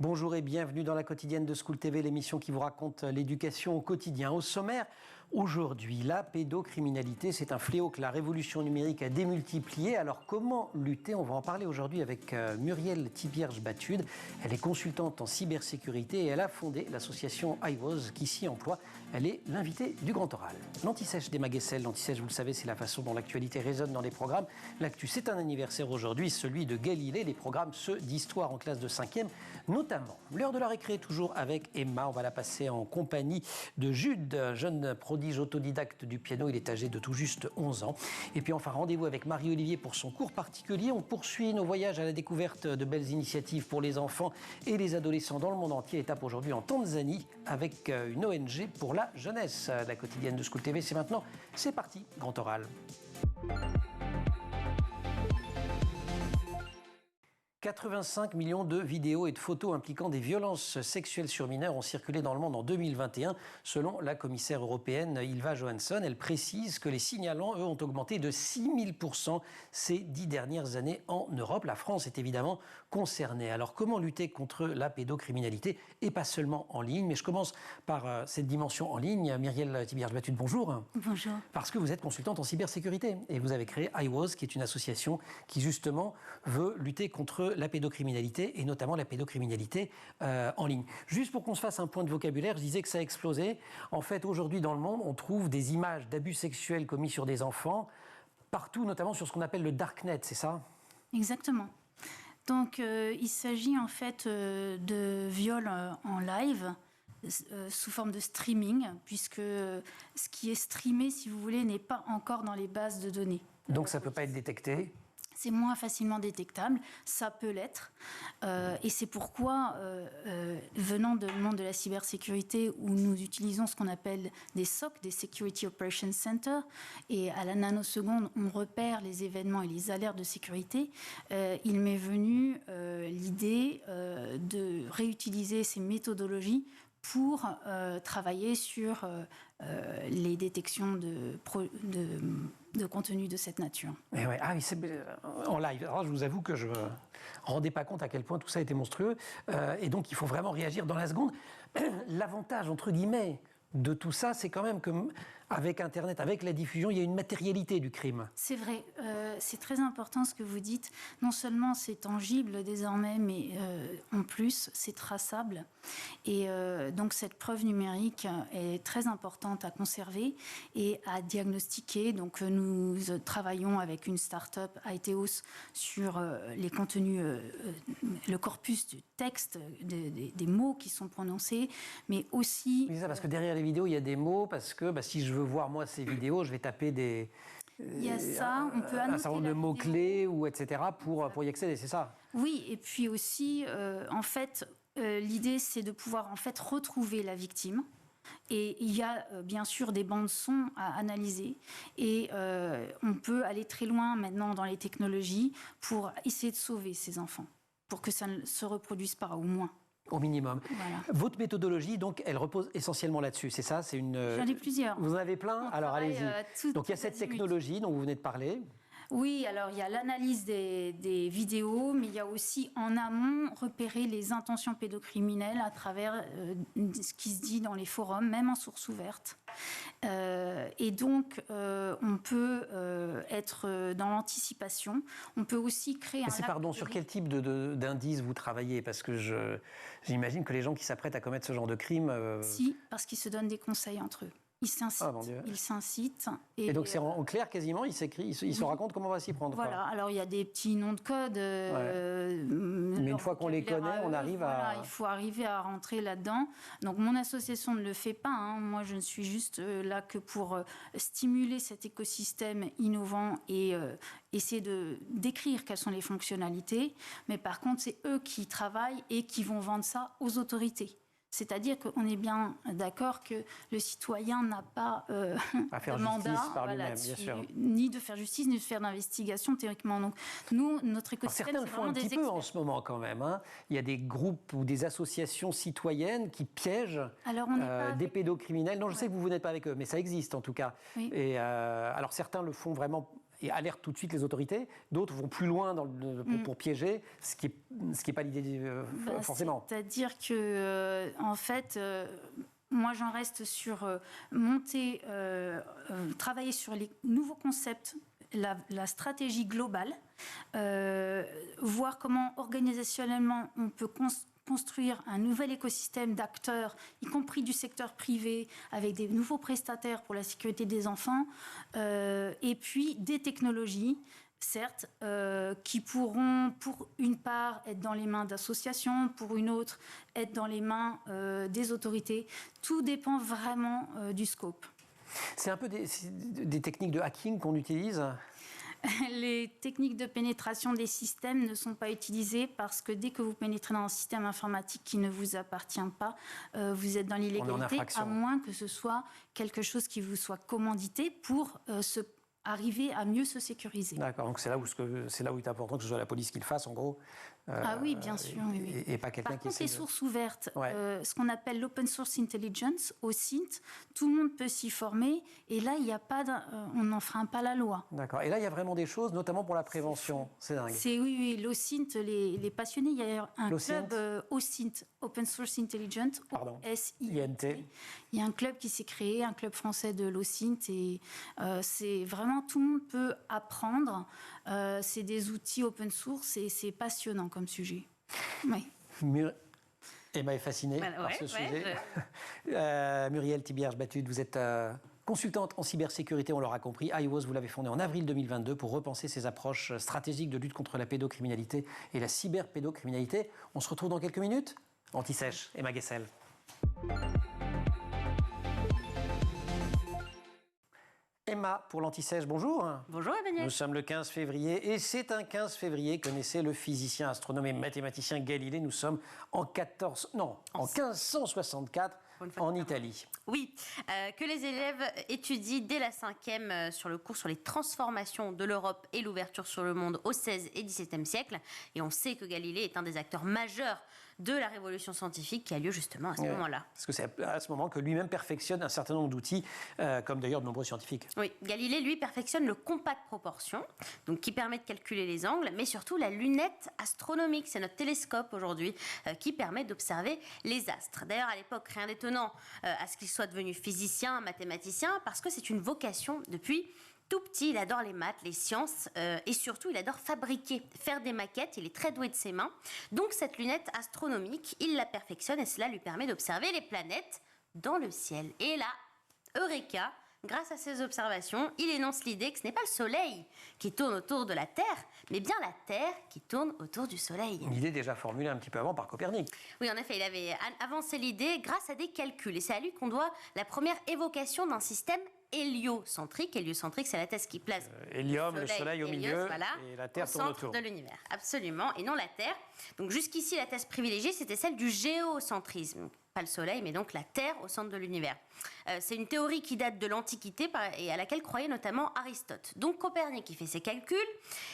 Bonjour et bienvenue dans la quotidienne de School TV, l'émission qui vous raconte l'éducation au quotidien. Au sommaire, aujourd'hui, la pédocriminalité, c'est un fléau que la révolution numérique a démultiplié. Alors comment lutter? On va en parler aujourd'hui avec Muriel Thibierge-Batude. Elle est consultante en cybersécurité et elle a fondé l'association iWAS qui s'y emploie. Elle est l'invitée du Grand Oral. L'anti-sèche des Maguessel, l'anti-sèche, vous le savez, c'est la façon dont l'actualité résonne dans les programmes. L'actu, c'est un anniversaire aujourd'hui, celui de Galilée, les programmes ceux d'histoire en classe de 5e, notamment. L'heure de la récré, toujours avec Emma. On va la passer en compagnie de Jude, jeune prodige autodidacte du piano. Il est âgé de tout juste 11 ans. Et puis enfin, rendez-vous avec Marie-Olivier pour son cours particulier. On poursuit nos voyages à la découverte de belles initiatives pour les enfants et les adolescents dans le monde entier. Étape aujourd'hui en Tanzanie avec une ONG pour la jeunesse. La quotidienne de School TV, c'est maintenant. C'est parti, Grand Oral. 85 millions de vidéos et de photos impliquant des violences sexuelles sur mineurs ont circulé dans le monde en 2021, selon la commissaire européenne Ylva Johansson. Elle précise que les signalants, eux, ont augmenté de 6000% ces 10 dernières années en Europe. La France est évidemment concernée. Alors comment lutter contre la pédocriminalité, et pas seulement en ligne? Mais je commence par cette dimension en ligne. Muriel Thibierge-Batude, bonjour. Bonjour. Parce que vous êtes consultante en cybersécurité et vous avez créé iWAS, qui est une association qui justement veut lutter contre la pédocriminalité et notamment la pédocriminalité en ligne. Juste pour qu'on se fasse un point de vocabulaire, je disais que ça a explosé. En fait, aujourd'hui dans le monde, on trouve des images d'abus sexuels commis sur des enfants partout, notamment sur ce qu'on appelle le darknet, c'est ça? Exactement. Donc, il s'agit en fait de viols en live sous forme de streaming, puisque ce qui est streamé, si vous voulez, n'est pas encore dans les bases de données. Donc ça ne peut pas être détecté? C'est moins facilement détectable, ça peut l'être. Et c'est pourquoi, venant du monde de la cybersécurité, où nous utilisons ce qu'on appelle des SOC, des Security Operations Center, et à la nanoseconde, on repère les événements et les alertes de sécurité, il m'est venu l'idée de réutiliser ces méthodologies pour travailler sur les détections de contenu de cette nature. Et ouais. Ah oui, c'est en live. Alors, je vous avoue que je ne me rendais pas compte à quel point tout ça était monstrueux. Et donc, il faut vraiment réagir dans la seconde. L'avantage, entre guillemets, de tout ça, c'est quand même qu'avec Internet, avec la diffusion, il y a une matérialité du crime. C'est vrai. C'est très important ce que vous dites. Non seulement c'est tangible désormais, mais en plus, c'est traçable. Et donc, cette preuve numérique est très importante à conserver et à diagnostiquer. Donc, nous travaillons avec une start-up, Aiteos, sur les contenus, le corpus du texte, des mots qui sont prononcés, mais aussi... Oui, ça, parce que derrière les vidéos, il y a des mots, parce que si je veux voir, moi, ces vidéos, je vais taper des... Il y a ça, on peut annoter un certain nombre de mots-clés, ou etc., pour y accéder, c'est ça? Oui, et puis aussi, en fait, l'idée, c'est de pouvoir en fait retrouver la victime. Et il y a bien sûr des bandes son à analyser. Et on peut aller très loin maintenant dans les technologies pour essayer de sauver ces enfants, pour que ça ne se reproduise pas, au moins. Au minimum. Voilà. Votre méthodologie, donc, elle repose essentiellement là-dessus, c'est ça? J'en ai plusieurs. Vous en avez plein? Alors, allez-y. Donc, il y a cette technologie dont vous venez de parler. Oui, alors il y a l'analyse des vidéos, mais il y a aussi en amont repérer les intentions pédocriminelles à travers ce qui se dit dans les forums, même en source ouverte. Et donc, on peut être dans l'anticipation. On peut aussi créer Pardon, sur quel type d'indices vous travaillez? Parce que j'imagine que les gens qui s'apprêtent à commettre ce genre de crime... Si, parce qu'ils se donnent des conseils entre eux. Ils s'incitent. Et donc c'est en clair quasiment, ils se racontent comment on va s'y prendre. Voilà, alors il y a des petits noms de code. Mais une fois qu'on les connaît, on arrive à... Il faut arriver à rentrer là-dedans. Donc mon association ne le fait pas. Moi, je ne suis juste là que pour stimuler cet écosystème innovant et essayer de décrire quelles sont les fonctionnalités. Mais par contre, c'est eux qui travaillent et qui vont vendre ça aux autorités. C'est-à-dire qu'on est bien d'accord que le citoyen n'a pas à faire de mandat par lui-même, bien sûr. Ni de faire justice, ni de faire d'investigation, théoriquement. Donc, nous, notre écosystème, certains le font un petit peu en ce moment quand même. Il y a des groupes ou des associations citoyennes qui piègent des pédocriminels. Non, je sais que vous n'êtes pas avec eux, mais ça existe en tout cas. Oui. Et alors certains le font vraiment et alertent tout de suite les autorités. D'autres vont plus loin pour piéger, ce qui est pas l'idée forcément. C'est-à-dire que, en fait, moi j'en reste sur travailler sur les nouveaux concepts, la stratégie globale, voir comment organisationnellement on peut construire un nouvel écosystème d'acteurs, y compris du secteur privé, avec des nouveaux prestataires pour la sécurité des enfants, et puis des technologies, certes, qui pourront, pour une part, être dans les mains d'associations, pour une autre, être dans les mains des autorités. Tout dépend vraiment du scope. C'est un peu des techniques de hacking qu'on utilise ? Les techniques de pénétration des systèmes ne sont pas utilisées parce que dès que vous pénétrez dans un système informatique qui ne vous appartient pas, vous êtes dans l'illégalité, à moins que ce soit quelque chose qui vous soit commandité pour arriver à mieux se sécuriser. D'accord, donc c'est là où il est important que ce soit la police qui le fasse, en gros. Ah oui, bien sûr. Oui. Et pas quelqu'un qui... Par contre, les sources ouvertes, ouais. Ce qu'on appelle l'Open Source Intelligence, OSINT, tout le monde peut s'y former. Et là, il n'y a pas on n'enfreint pas la loi. D'accord. Et là, il y a vraiment des choses, notamment pour la prévention. C'est dingue. Oui, l'OSINT, les passionnés, il y a un club OSINT, Open Source Intelligence, OSINT. Il y a un club qui s'est créé, un club français de l'OSINT. Et c'est vraiment, tout le monde peut apprendre. C'est des outils open source et c'est passionnant comme sujet. Oui. Emma est fascinée par ce sujet. Muriel Thibierge-Batut, vous êtes consultante en cybersécurité, on l'aura compris. iWAS, vous l'avez fondée en avril 2022 pour repenser ses approches stratégiques de lutte contre la pédocriminalité et la cyberpédocriminalité. On se retrouve dans quelques minutes. Anti-Sèche, Emma Guessel. Emma, pour l'Anti-Sèche, bonjour. Bonjour Emmanuel. Nous sommes le 15 février et c'est un 15 février que naissait le physicien, astronome et mathématicien Galilée. Nous sommes en 1564 en Italie. Oui, que les élèves étudient dès la 5e sur le cours sur les transformations de l'Europe et l'ouverture sur le monde au XVIe et XVIIe siècle. Et on sait que Galilée est un des acteurs majeurs de la révolution scientifique qui a lieu justement à ce moment-là. Parce que c'est à ce moment que lui-même perfectionne un certain nombre d'outils, comme d'ailleurs de nombreux scientifiques. Oui, Galilée, lui, perfectionne le compas de proportion, donc qui permet de calculer les angles, mais surtout la lunette astronomique, c'est notre télescope aujourd'hui, qui permet d'observer les astres. D'ailleurs, à l'époque, rien d'étonnant à ce qu'il soit devenu physicien, mathématicien, parce que c'est une vocation depuis tout petit. Il adore les maths, les sciences et surtout il adore fabriquer, faire des maquettes. Il est très doué de ses mains. Donc cette lunette astronomique, il la perfectionne et cela lui permet d'observer les planètes dans le ciel. Et là, Eureka, grâce à ses observations, il énonce l'idée que ce n'est pas le Soleil qui tourne autour de la Terre, mais bien la Terre qui tourne autour du Soleil. Une idée déjà formulée un petit peu avant par Copernic. Oui, en effet, il avait avancé l'idée grâce à des calculs. Et c'est à lui qu'on doit la première évocation d'un système héliocentrique. Héliocentrique, c'est la thèse qui place le soleil au milieu, voilà, et la Terre au tourne centre autour de l'univers. Absolument, et non la Terre. Donc jusqu'ici, la thèse privilégiée, c'était celle du géocentrisme. Pas le soleil, mais donc la Terre au centre de l'univers. C'est une théorie qui date de l'Antiquité et à laquelle croyait notamment Aristote. Donc Copernic, il fait ses calculs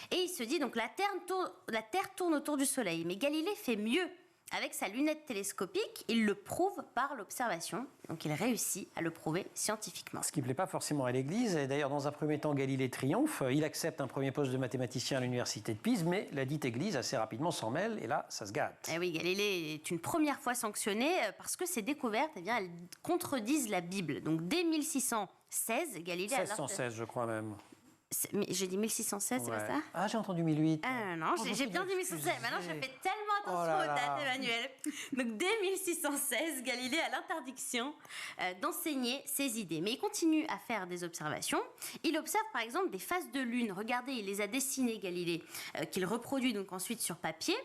et il se dit donc la Terre tourne autour du soleil. Mais Galilée fait mieux. Avec sa lunette télescopique, il le prouve par l'observation. Donc il réussit à le prouver scientifiquement. Ce qui ne plaît pas forcément à l'Église. Et d'ailleurs, dans un premier temps, Galilée triomphe. Il accepte un premier poste de mathématicien à l'université de Pise, mais la dite Église assez rapidement s'en mêle. Et là, ça se gâte. Et oui, Galilée est une première fois sanctionné parce que ses découvertes, elles contredisent la Bible. Donc dès 1616, Galilée... 1616, je crois même. Mais j'ai dit 1616, c'est pas ça? Ah, j'ai entendu 1008. Ah non, j'ai bien dit 1616. Maintenant, je fais tellement attention aux dates, Emmanuel. Donc, dès 1616, Galilée a l'interdiction d'enseigner ses idées. Mais il continue à faire des observations. Il observe, par exemple, des phases de lune. Regardez, il les a dessinées, Galilée, qu'il reproduit donc ensuite sur papier.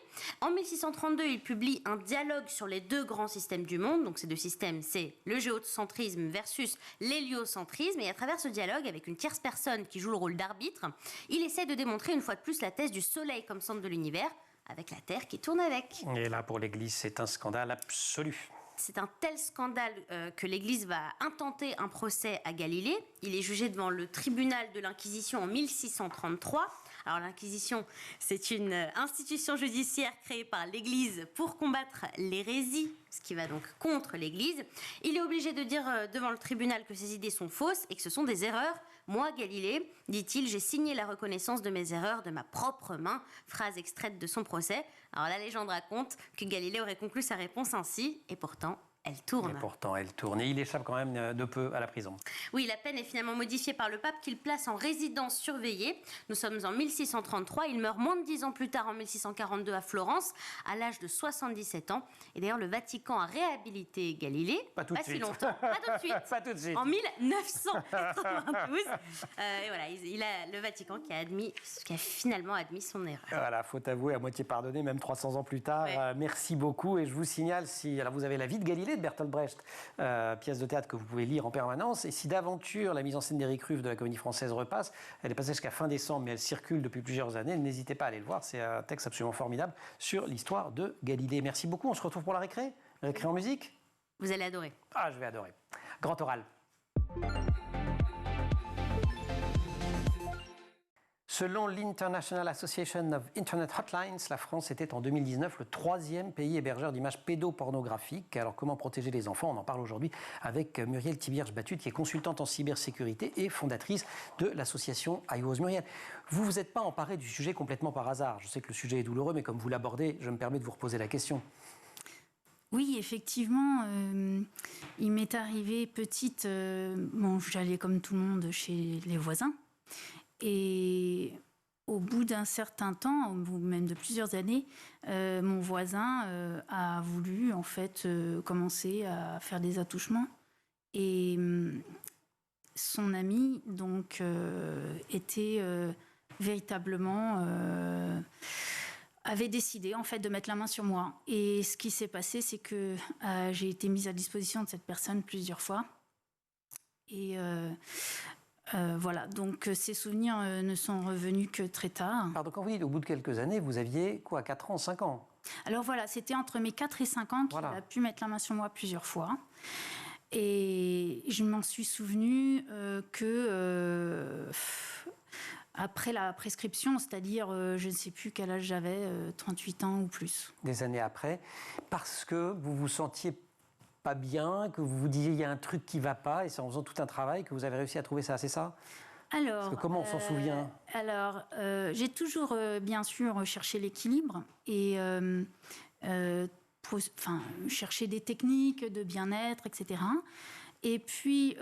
En 1632, il publie un dialogue sur les deux grands systèmes du monde. Donc, ces deux systèmes, c'est le géocentrisme versus l'héliocentrisme. Et à travers ce dialogue, avec une tierce personne qui joue le rôle d'arbitre, il essaie de démontrer une fois de plus la thèse du Soleil comme centre de l'univers, avec la Terre qui tourne avec. Et là, pour l'Église, c'est un scandale absolu. C'est un tel scandale que l'Église va intenter un procès à Galilée. Il est jugé devant le tribunal de l'Inquisition en 1633. Alors l'Inquisition, c'est une institution judiciaire créée par l'Église pour combattre l'hérésie, ce qui va donc contre l'Église. Il est obligé de dire devant le tribunal que ses idées sont fausses et que ce sont des erreurs. Moi, Galilée, dit-il, j'ai signé la reconnaissance de mes erreurs de ma propre main. Phrase extraite de son procès. Alors la légende raconte que Galilée aurait conclu sa réponse ainsi, et pourtant, elle tourne. Et pourtant, elle tourne. Et il échappe quand même de peu à la prison. Oui, la peine est finalement modifiée par le pape qu'il place en résidence surveillée. Nous sommes en 1633. Il meurt moins de 10 ans plus tard, en 1642, à Florence, à l'âge de 77 ans. Et d'ailleurs, le Vatican a réhabilité Galilée. Pas tout de suite. Si longtemps. Pas tout de suite. Pas tout de suite. En 1992. Et voilà, il a le Vatican qui a finalement admis son erreur. Voilà, faut avouer, à moitié pardonné, même 300 ans plus tard. Ouais. Merci beaucoup. Et je vous signale, alors vous avez La vie de Galilée de Bertolt Brecht, pièce de théâtre que vous pouvez lire en permanence. Et si d'aventure la mise en scène d'Éric Ruff de la Comédie Française repasse, elle est passée jusqu'à fin décembre, mais elle circule depuis plusieurs années. N'hésitez pas à aller le voir. C'est un texte absolument formidable sur l'histoire de Galilée. Merci beaucoup. On se retrouve pour la récré en musique. Vous allez adorer. Ah, je vais adorer. Grand oral. Selon l'International Association of Internet Hotlines, la France était en 2019 le 3e pays hébergeur d'images pédopornographiques. Alors comment protéger les enfants? On en parle aujourd'hui avec Muriel Thibierge-Batut, qui est consultante en cybersécurité et fondatrice de l'association iWAS. Muriel, vous vous êtes pas emparée du sujet complètement par hasard. Je sais que le sujet est douloureux, mais comme vous l'abordez, je me permets de vous reposer la question. Oui, effectivement, il m'est arrivé petite, j'allais comme tout le monde chez les voisins. Et au bout d'un certain temps, au bout même de plusieurs années, mon voisin a voulu en fait commencer à faire des attouchements. Et son ami donc était véritablement avait décidé en fait de mettre la main sur moi. Et ce qui s'est passé, c'est que j'ai été mise à disposition de cette personne plusieurs fois. Et voilà, donc ces souvenirs ne sont revenus que très tard. Pardon, quand vous dites au bout de quelques années, vous aviez quoi, 4 ans, 5 ans? Alors voilà, c'était entre mes 4 et 5 ans qu'il a pu mettre la main sur moi plusieurs fois. Et je m'en suis souvenue après la prescription, c'est-à-dire je ne sais plus quel âge j'avais, 38 ans ou plus. Des années après, parce que vous vous sentiez pas bien, que vous vous disiez il y a un truc qui va pas, et c'est en faisant tout un travail que vous avez réussi à trouver ça, c'est ça? Alors, parce que comment on s'en souvient? Alors, j'ai toujours bien sûr cherché l'équilibre et chercher des techniques de bien-être, etc. Et puis,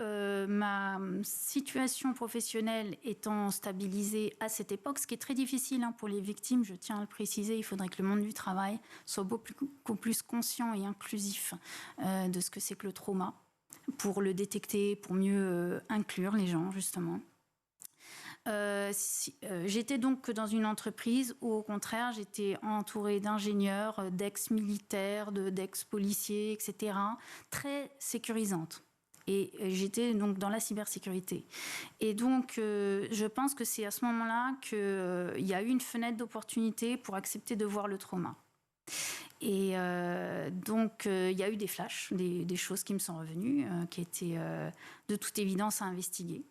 ma situation professionnelle étant stabilisée à cette époque, ce qui est très difficile pour les victimes, je tiens à le préciser, il faudrait que le monde du travail soit beaucoup plus conscient et inclusif de ce que c'est que le trauma, pour le détecter, pour mieux inclure les gens, justement. J'étais donc dans une entreprise où, au contraire, j'étais entourée d'ingénieurs, d'ex-militaires, d'ex-policiers, etc., très sécurisante. Et j'étais donc dans la cybersécurité. Et donc, je pense que c'est à ce moment-là qu'il y a eu une fenêtre d'opportunité pour accepter de voir le trauma. Et donc, il y a eu des flashs, des choses qui me sont revenues, qui étaient de toute évidence à investiguer.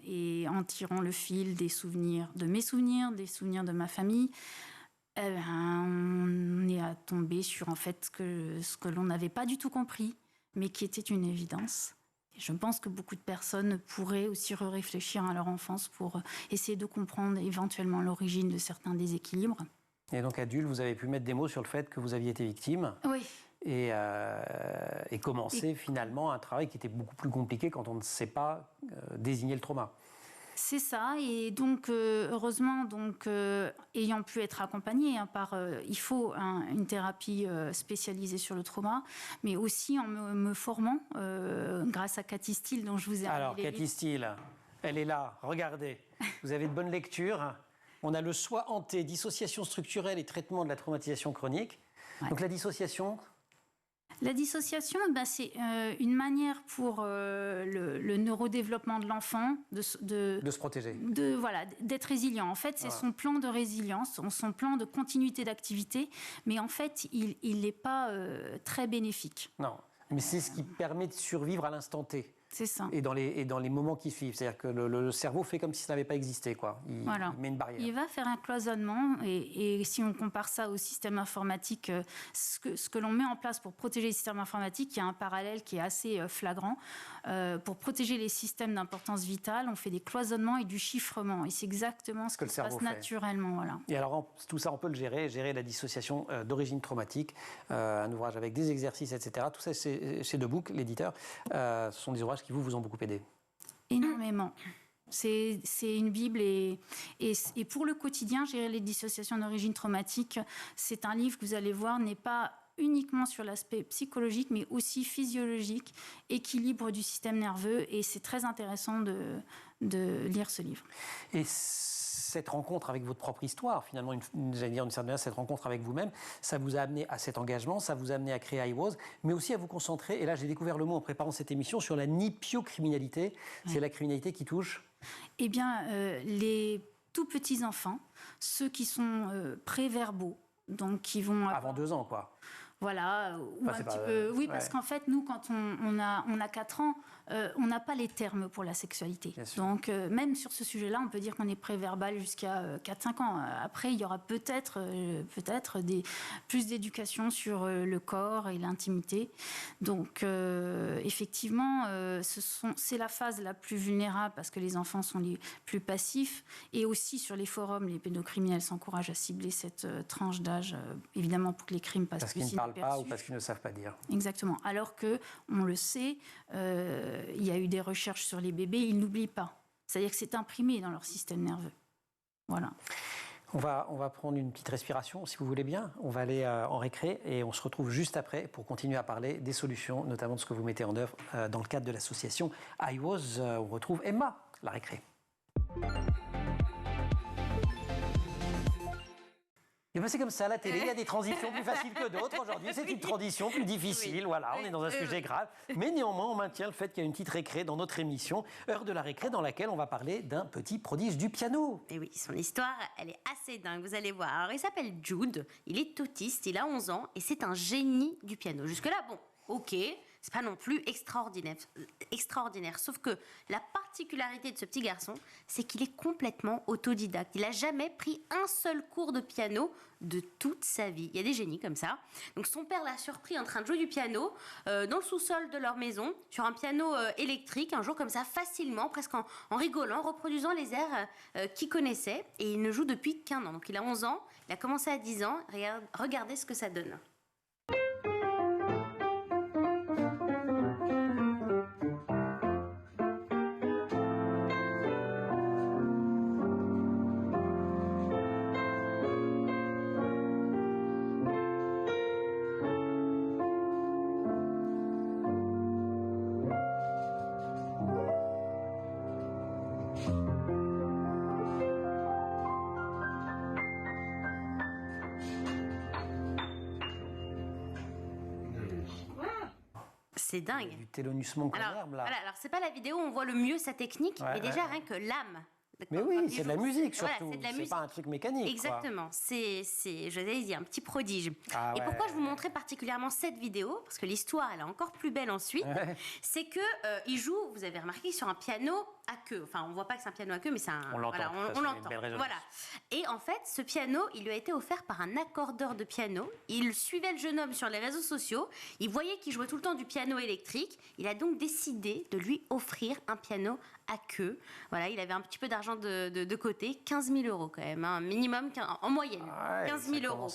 Et en tirant le fil des souvenirs, de mes souvenirs, des souvenirs de ma famille, on est tombé sur en fait ce que l'on n'avait pas du tout compris, mais qui était une évidence. Et je pense que beaucoup de personnes pourraient aussi réfléchir à leur enfance pour essayer de comprendre éventuellement l'origine de certains déséquilibres. Et donc, adulte, vous avez pu mettre des mots sur le fait que vous aviez été victime. Oui. Et commencer finalement un travail qui était beaucoup plus compliqué quand on ne sait pas désigner le trauma. C'est ça, et donc heureusement, ayant pu être accompagnée il faut une thérapie spécialisée sur le trauma, mais aussi en me formant grâce à Cathy Steele dont je vous ai parlé. Alors Cathy Steele, elle est là, regardez, vous avez de bonnes lectures. On a le SWA hanté, dissociation structurelle et traitement de la traumatisation chronique. Ouais. Donc la dissociation. La dissociation, c'est une manière pour le neurodéveloppement de l'enfant de se protéger. D'être résilient. En fait, c'est son plan de résilience, son plan de continuité d'activité, mais en fait, il n'est pas très bénéfique. Non, mais c'est ce qui permet de survivre à l'instant T. C'est ça. Et dans les moments qui suivent. C'est-à-dire que le cerveau fait comme si ça n'avait pas existé, quoi. Il met une barrière. Il va faire un cloisonnement. Et si on compare ça au système informatique, ce que l'on met en place pour protéger les systèmes informatiques, il y a un parallèle qui est assez flagrant. Pour protéger les systèmes d'importance vitale, on fait des cloisonnements et du chiffrement. Et c'est exactement ce qui se passe naturellement. Voilà. Et alors, tout ça, on peut le gérer la dissociation d'origine traumatique, un ouvrage avec des exercices, etc. Tout ça, c'est chez Debook, l'éditeur. Ce sont des ouvrages qui vous ont beaucoup aidé. Énormément. C'est une Bible et pour le quotidien, gérer les dissociations d'origine traumatique, c'est un livre que vous allez voir n'est pas uniquement sur l'aspect psychologique, mais aussi physiologique, équilibre du système nerveux, et c'est très intéressant de lire ce livre. Et cette rencontre avec votre propre histoire, finalement, j'allais dire une certaine manière, cette rencontre avec vous-même, ça vous a amené à cet engagement, ça vous a amené à créer iWoz, mais aussi à vous concentrer, et là j'ai découvert le mot en préparant cette émission, sur la nipiocriminalité. C'est la criminalité qui touche Eh bien, les tout petits enfants, ceux qui sont préverbaux, donc qui vont... Avant 2 ans, quoi. Voilà, ou un petit peu. Oui, parce qu'en fait, nous, quand on a 4 ans, on n'a pas les termes pour la sexualité. Donc, même sur ce sujet-là, on peut dire qu'on est préverbal jusqu'à 4-5 ans. Après, il y aura peut-être plus d'éducation sur le corps et l'intimité. Donc, effectivement, c'est la phase la plus vulnérable parce que les enfants sont les plus passifs. Et aussi, sur les forums, les pédocriminels s'encouragent à cibler cette tranche d'âge, évidemment, pour que les crimes passent plus inaperçus. Pas ou parce qu'ils ne savent pas dire. Exactement. Alors que, on le sait, il y a eu des recherches sur les bébés, ils n'oublient pas. C'est-à-dire que c'est imprimé dans leur système nerveux. Voilà. On va prendre une petite respiration, si vous voulez bien. On va aller en récré et on se retrouve juste après pour continuer à parler des solutions, notamment de ce que vous mettez en œuvre dans le cadre de l'association iWoz. On retrouve Emma, la récré. Et bien c'est comme ça, la télé, il y a des transitions plus faciles que d'autres. Aujourd'hui, c'est une transition plus difficile. Voilà, on est dans un sujet grave. Mais néanmoins, on maintient le fait qu'il y a une petite récré dans notre émission, Heure de la récré, dans laquelle on va parler d'un petit prodige du piano. Et oui, son histoire, elle est assez dingue, vous allez voir. Alors, il s'appelle Jude, il est autiste, il a 11 ans, et c'est un génie du piano. Jusque-là, bon, ok, c'est pas non plus extraordinaire. Sauf que la particularité de ce petit garçon, c'est qu'il est complètement autodidacte. Il n'a jamais pris un seul cours de piano de toute sa vie. Il y a des génies comme ça. Donc son père l'a surpris en train de jouer du piano dans le sous-sol de leur maison, sur un piano électrique, un jour comme ça, facilement, presque en rigolant, reproduisant les airs qu'il connaissait. Et il ne joue depuis qu'1 an. Donc il a 11 ans, il a commencé à 10 ans. Regardez ce que ça donne. C'est dingue. Du Thelonious Monk en herbe, là. Alors, c'est pas la vidéo où on voit le mieux sa technique, mais déjà rien que l'âme. Mais oui, c'est de la musique surtout. Voilà, c'est pas un truc mécanique. Exactement. Quoi. Je vous ai dit, un petit prodige. Ah et pourquoi je vous montrais particulièrement cette vidéo, parce que l'histoire, elle est encore plus belle ensuite, c'est que il joue, vous avez remarqué, sur un piano à queue. Enfin, on voit pas que c'est un piano à queue, mais c'est un... On l'entend. Voilà, on l'entend. Voilà. Et en fait, ce piano, il lui a été offert par un accordeur de piano. Il suivait le jeune homme sur les réseaux sociaux. Il voyait qu'il jouait tout le temps du piano électrique. Il a donc décidé de lui offrir un piano à queue. Voilà, il avait un petit peu d'argent de côté, 15 000 euros quand même, un minimum en moyenne, 15 000 euros.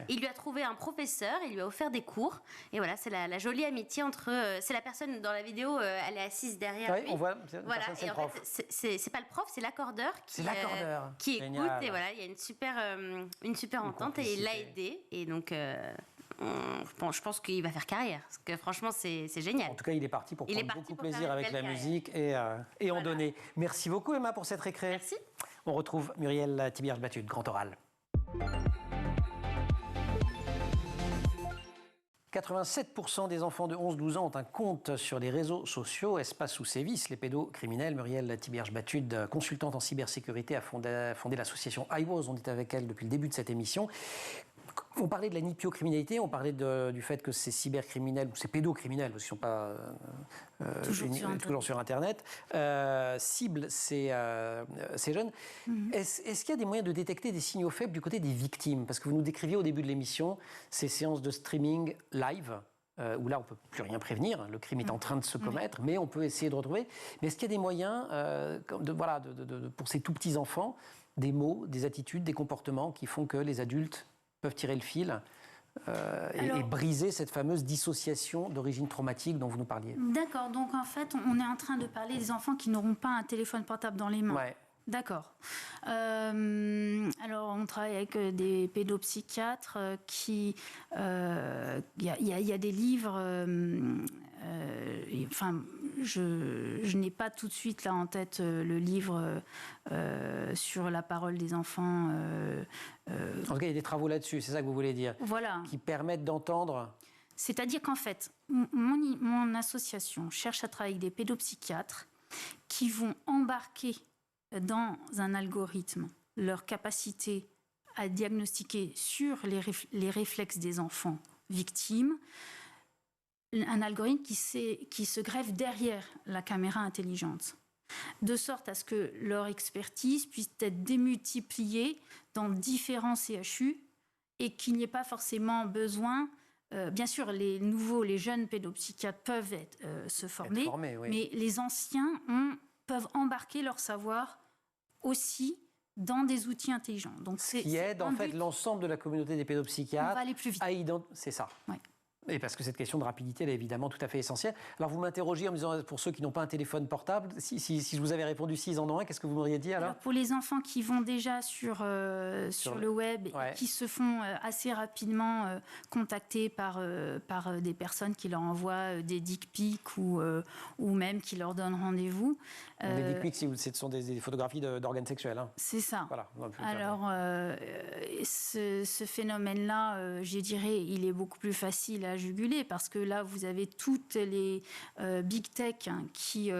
Il lui a trouvé un professeur, il lui a offert des cours, et voilà, c'est la jolie amitié entre... c'est la personne dans la vidéo, elle est assise derrière lui. On voit, voilà, et en fait, c'est pas le prof, c'est l'accordeur qui écoute, et voilà, il y a une super entente, et il l'a aidé, et donc... Bon, je pense qu'il va faire carrière, parce que franchement, c'est génial. En tout cas, il est parti pour prendre beaucoup de plaisir avec la musique et en donner. Merci beaucoup, Emma, pour cette récré. Merci. On retrouve Muriel Thibierge-Batut, Grand Oral. 87% des enfants de 11-12 ans ont un compte sur les réseaux sociaux. Espace où sévissent les pédocriminels. Muriel Thibierge-Batut, consultante en cybersécurité, a fondé l'association iWoz. On est avec elle depuis le début de cette émission. On parlait de la nipiocriminalité, on parlait du fait que ces cybercriminels, ou ces pédocriminels, parce qu'ils ne sont pas toujours sur Internet, ciblent ces jeunes. Est-ce qu'il y a des moyens de détecter des signaux faibles du côté des victimes? Parce que vous nous décriviez au début de l'émission ces séances de streaming live, où là on ne peut plus rien prévenir, le crime est en train de se commettre, mais on peut essayer de retrouver. Mais est-ce qu'il y a des moyens pour ces tout petits enfants, des mots, des attitudes, des comportements qui font que les adultes peuvent tirer le fil et briser cette fameuse dissociation d'origine traumatique dont vous nous parliez? D'accord, donc en fait, on est en train de parler des enfants qui n'auront pas un téléphone portable dans les mains. Ouais. D'accord. Alors, on travaille avec des pédopsychiatres qui... Il y a des livres... je n'ai pas tout de suite là en tête le livre sur la parole des enfants. En tout cas, il y a des travaux là-dessus, c'est ça que vous voulez dire? Voilà. Qui permettent d'entendre... C'est-à-dire qu'en fait, mon association cherche à travailler avec des pédopsychiatres qui vont embarquer dans un algorithme leur capacité à diagnostiquer sur les réflexes des enfants victimes, un algorithme qui se greffe derrière la caméra intelligente, de sorte à ce que leur expertise puisse être démultipliée dans différents CHU et qu'il n'y ait pas forcément besoin... bien sûr, les jeunes pédopsychiatres peuvent se former, oui. Mais les anciens peuvent embarquer leur savoir aussi dans des outils intelligents. Donc, qui aide en fait l'ensemble de la communauté des pédopsychiatres. On va aller plus vite. C'est ça. Ouais. Et parce que cette question de rapidité, elle est évidemment tout à fait essentielle. Alors vous m'interrogiez en me disant, pour ceux qui n'ont pas un téléphone portable, si je vous avais répondu s'ils en ont un, qu'est-ce que vous m'auriez dit alors? Pour les enfants qui vont déjà sur le web, et qui se font assez rapidement contacter par des personnes qui leur envoient des dick pics ou même qui leur donnent rendez-vous. Les dick pics, ce sont des photographies d'organes sexuels. Hein. C'est ça. Voilà. Alors, ce phénomène-là, je dirais, il est beaucoup plus facile à juguler parce que là, vous avez toutes les big tech qui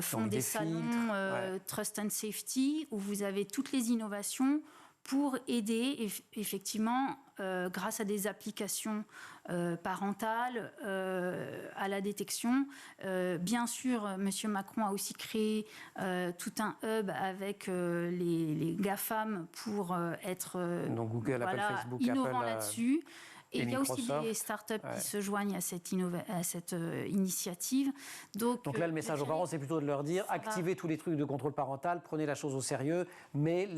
font des salons Trust and Safety où vous avez toutes les innovations pour aider effectivement grâce à des applications parentales à la détection. Bien sûr, M. Macron a aussi créé tout un hub avec les GAFAM pour être donc Google, Apple, Facebook, innovant Apple, là-dessus. Et il y a aussi Microsoft. des startups qui se joignent à cette initiative. Donc là, le message aux parents, c'est plutôt de leur dire activez tous les trucs de contrôle parental, prenez la chose au sérieux, mais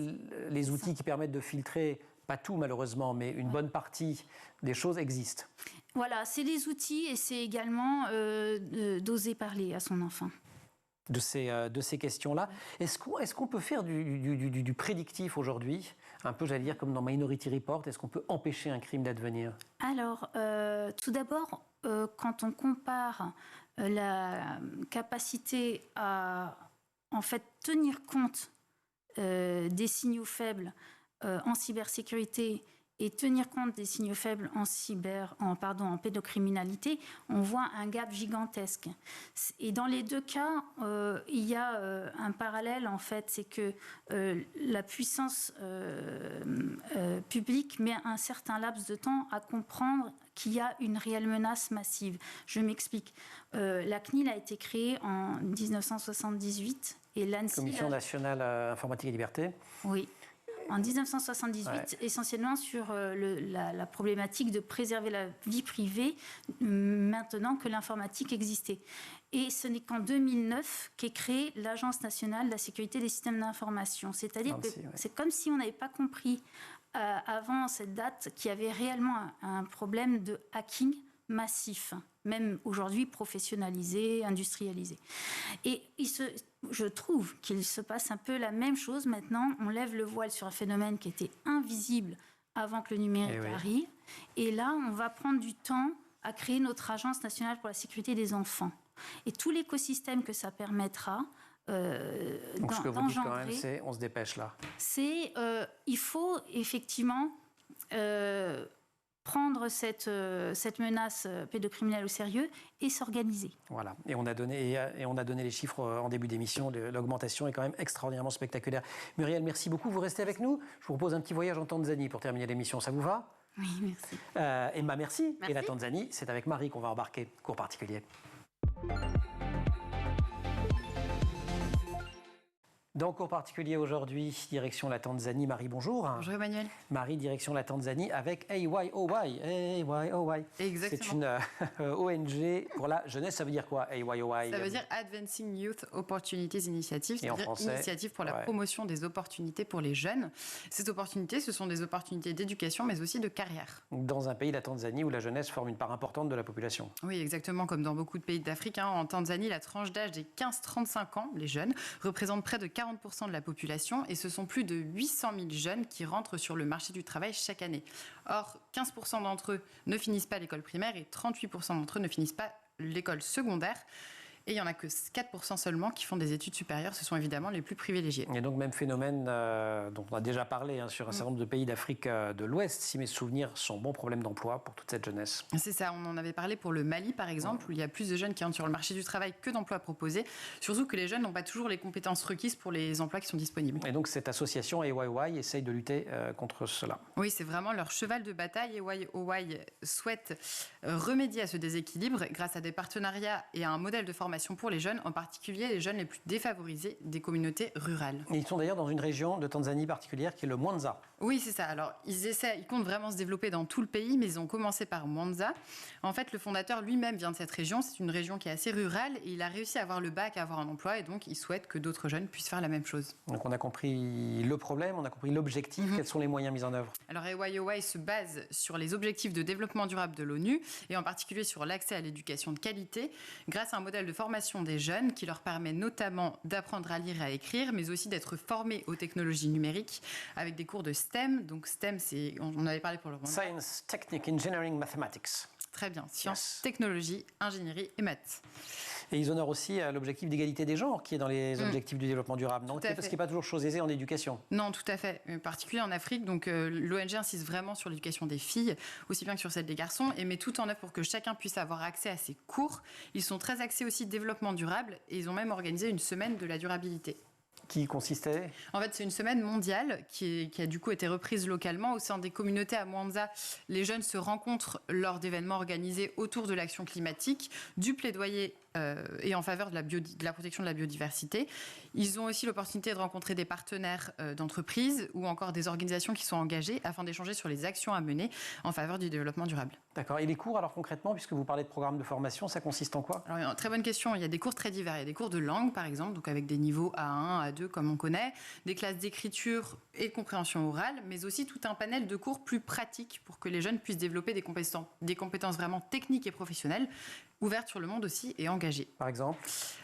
les outils qui permettent de filtrer, pas tout malheureusement, mais une bonne partie des choses existent. Voilà, c'est des outils et c'est également d'oser parler à son enfant. De ces questions-là. Est-ce qu'on peut faire du prédictif aujourd'hui, un peu, j'allais dire, comme dans Minority Report? Est-ce qu'on peut empêcher un crime d'advenir? Alors, tout d'abord, quand on compare la capacité à, en fait, tenir compte des signaux faibles en cybersécurité et tenir compte des signaux faibles en pédocriminalité, on voit un gap gigantesque. Et dans les deux cas, il y a un parallèle, en fait, c'est que la puissance publique met un certain laps de temps à comprendre qu'il y a une réelle menace massive. Je m'explique. La CNIL a été créée en 1978 et l'ANSSI... Commission nationale informatique et liberté. Oui. En 1978, essentiellement sur la problématique de préserver la vie privée maintenant que l'informatique existait. Et ce n'est qu'en 2009 qu'est créée l'Agence nationale de la sécurité des systèmes d'information. C'est-à-dire que c'est comme si on n'avait pas compris avant cette date qu'il y avait réellement un problème de hacking massif, même aujourd'hui professionnalisé, industrialisé. Et je trouve qu'il se passe un peu la même chose maintenant. On lève le voile sur un phénomène qui était invisible avant que le numérique arrive. Et là, on va prendre du temps à créer notre Agence nationale pour la sécurité des enfants. Et tout l'écosystème que ça permettra donc ce que vous dites quand même, c'est on se dépêche là. Il faut effectivement prendre cette menace pédocriminelle au sérieux et s'organiser. Voilà, et on a donné les chiffres en début d'émission, l'augmentation est quand même extraordinairement spectaculaire. Muriel, merci beaucoup, vous restez avec nous. Je vous propose un petit voyage en Tanzanie pour terminer l'émission, ça vous va ? Oui, merci. Emma, merci. Merci. Et la Tanzanie, c'est avec Marie qu'on va embarquer. Cours particulier. Dans cours particulier aujourd'hui, direction la Tanzanie. Marie, bonjour. Bonjour Emmanuel. Marie, direction la Tanzanie avec AYOY. AYOY. Exactement. C'est une ONG pour la jeunesse. Ça veut dire quoi, AYOY? Ça veut dire Advancing Youth Opportunities Initiative, Et en c'est-à-dire français, initiative pour la promotion des opportunités pour les jeunes. Ces opportunités, ce sont des opportunités d'éducation, mais aussi de carrière. Dans un pays, la Tanzanie, où la jeunesse forme une part importante de la population. Oui, exactement, comme dans beaucoup de pays d'Afrique. En Tanzanie, la tranche d'âge des 15-35 ans, les jeunes, représente près de 40% de la population et ce sont plus de 800 000 jeunes qui rentrent sur le marché du travail chaque année. Or, 15% d'entre eux ne finissent pas l'école primaire et 38% d'entre eux ne finissent pas l'école secondaire. Et il n'y en a que 4% seulement qui font des études supérieures. Ce sont évidemment les plus privilégiés. Et donc, même phénomène dont on a déjà parlé sur un certain nombre de pays d'Afrique de l'Ouest, si mes souvenirs sont bons, problème d'emploi pour toute cette jeunesse. C'est ça, on en avait parlé pour le Mali, par exemple, où il y a plus de jeunes qui entrent sur le marché du travail que d'emplois proposés. Surtout que les jeunes n'ont pas toujours les compétences requises pour les emplois qui sont disponibles. Et donc, cette association AYOY essaye de lutter contre cela. Oui, c'est vraiment leur cheval de bataille. AYOY souhaite remédier à ce déséquilibre grâce à des partenariats et à un modèle de formation pour les jeunes, en particulier les jeunes les plus défavorisés des communautés rurales. Et ils sont d'ailleurs dans une région de Tanzanie particulière qui est le Mwanza. Oui, c'est ça. Alors, ils comptent vraiment se développer dans tout le pays, mais ils ont commencé par Mwanza. En fait, le fondateur lui-même vient de cette région. C'est une région qui est assez rurale et il a réussi à avoir le bac, à avoir un emploi et donc il souhaite que d'autres jeunes puissent faire la même chose. Donc, on a compris le problème, on a compris l'objectif. Quels sont les moyens mis en œuvre? Alors, AYOY se base sur les objectifs de développement durable de l'ONU et en particulier sur l'accès à l'éducation de qualité grâce à un modèle de formation des jeunes qui leur permet notamment d'apprendre à lire et à écrire, mais aussi d'être formés aux technologies numériques avec des cours de STEM. Donc STEM, on avait parlé pour le moment. Science, Technique, Engineering, Mathematics. Très bien. Sciences, technologie, ingénierie et maths. Et ils honorent aussi l'objectif d'égalité des genres qui est dans les objectifs du développement durable, non? Parce qu'il n'est pas toujours chose aisée en éducation. Non, tout à fait. En particulier en Afrique, donc l'ONG insiste vraiment sur l'éducation des filles, aussi bien que sur celle des garçons, et met tout en œuvre pour que chacun puisse avoir accès à ces cours. Ils sont très axés aussi développement durable et ils ont même organisé une semaine de la durabilité. Qui consistait? En fait, c'est une semaine mondiale qui a du coup été reprise localement. Au sein des communautés à Mwanza, les jeunes se rencontrent lors d'événements organisés autour de l'action climatique, du plaidoyer et en faveur de la protection de la biodiversité. Ils ont aussi l'opportunité de rencontrer des partenaires d'entreprises ou encore des organisations qui sont engagées afin d'échanger sur les actions à mener en faveur du développement durable. D'accord. Et les cours, alors concrètement, puisque vous parlez de programme de formation, ça consiste en quoi? Alors, très bonne question. Il y a des cours très divers. Il y a des cours de langue, par exemple, donc avec des niveaux A1, A2, comme on connaît, des classes d'écriture et de compréhension orale, mais aussi tout un panel de cours plus pratiques pour que les jeunes puissent développer des compétences vraiment techniques et professionnelles, ouvertes sur le monde aussi et engagées. Par exemple?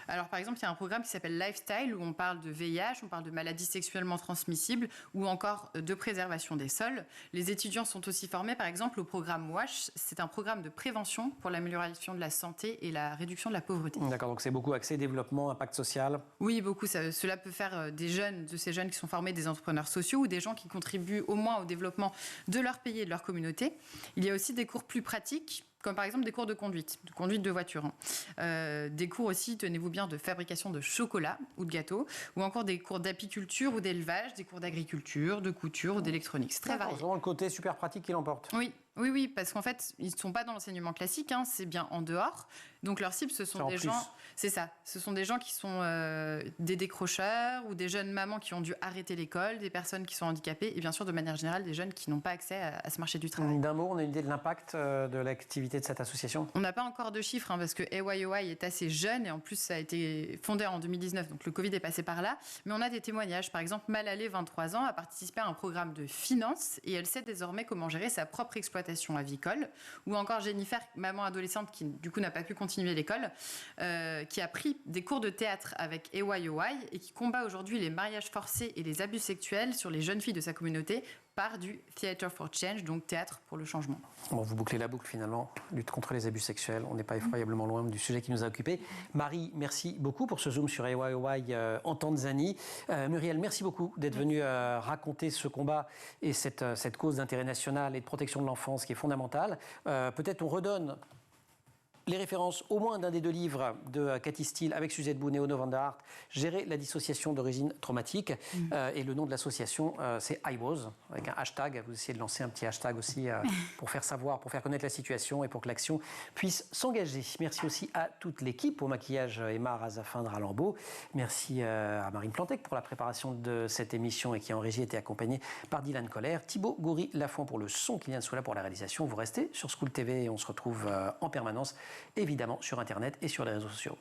Alors, par exemple, il y a un programme qui s'appelle Lifestyle où on parle de VIH, on parle de maladies sexuellement transmissibles ou encore de préservation des sols. Les étudiants sont aussi formés, par exemple, au programme WASH. C'est un programme de prévention pour l'amélioration de la santé et la réduction de la pauvreté. D'accord, donc c'est beaucoup axé développement, impact social. Oui, beaucoup. Cela peut faire de ces jeunes qui sont formés des entrepreneurs sociaux ou des gens qui contribuent au moins au développement de leur pays et de leur communauté. Il y a aussi des cours plus pratiques, comme par exemple des cours de conduite de voiture. Des cours aussi, tenez-vous bien, de fabrication de chocolat ou de gâteaux, ou encore des cours d'apiculture ou d'élevage, des cours d'agriculture, de couture ou d'électronique. C'est très varié. C'est vraiment le côté super pratique qui l'emporte. Oui, parce qu'en fait, ils ne sont pas dans l'enseignement classique, c'est bien en dehors. Donc leur cible, ce sont des gens... C'est ça. Ce sont des gens qui sont des décrocheurs ou des jeunes mamans qui ont dû arrêter l'école, des personnes qui sont handicapées et bien sûr, de manière générale, des jeunes qui n'ont pas accès à ce marché du travail. D'un mot, on a une idée de l'impact de l'activité de cette association? On n'a pas encore de chiffres parce que AYOY est assez jeune et en plus, ça a été fondé en 2019, donc le Covid est passé par là. Mais on a des témoignages. Par exemple, Malalé, 23 ans, a participé à un programme de finance et elle sait désormais comment gérer sa propre exploitation avicole. Ou encore Jennifer, maman adolescente qui du coup n'a pas pu continuer l'école, qui a pris des cours de théâtre avec AYOY et qui combat aujourd'hui les mariages forcés et les abus sexuels sur les jeunes filles de sa communauté par du Theatre for Change, donc théâtre pour le changement. Bon, vous bouclez la boucle finalement, lutte contre les abus sexuels. On n'est pas effroyablement loin du sujet qui nous a occupés. Marie, merci beaucoup pour ce zoom sur AYOY en Tanzanie. Muriel, merci beaucoup d'être venue raconter ce combat et cette cause d'intérêt national et de protection de l'enfance qui est fondamentale. Peut-être on redonne Les références au moins d'un des 2 livres de Cathy Steele avec Suzette Boone et Onno van der Hart, Gérer la dissociation d'origine traumatique. Et le nom de l'association, c'est iWAS, avec un hashtag. Vous essayez de lancer un petit hashtag aussi pour faire savoir, pour faire connaître la situation et pour que l'action puisse s'engager. Merci aussi à toute l'équipe. Au maquillage, Emma Razafin-Dralambeau. Merci à Marine Plantec pour la préparation de cette émission et qui en régie était accompagnée par Dylan Coller. Thibaut Goury-Lafont pour le son, Kylian Soula pour la réalisation. Vous restez sur School TV et on se retrouve en permanence, évidemment, sur Internet et sur les réseaux sociaux.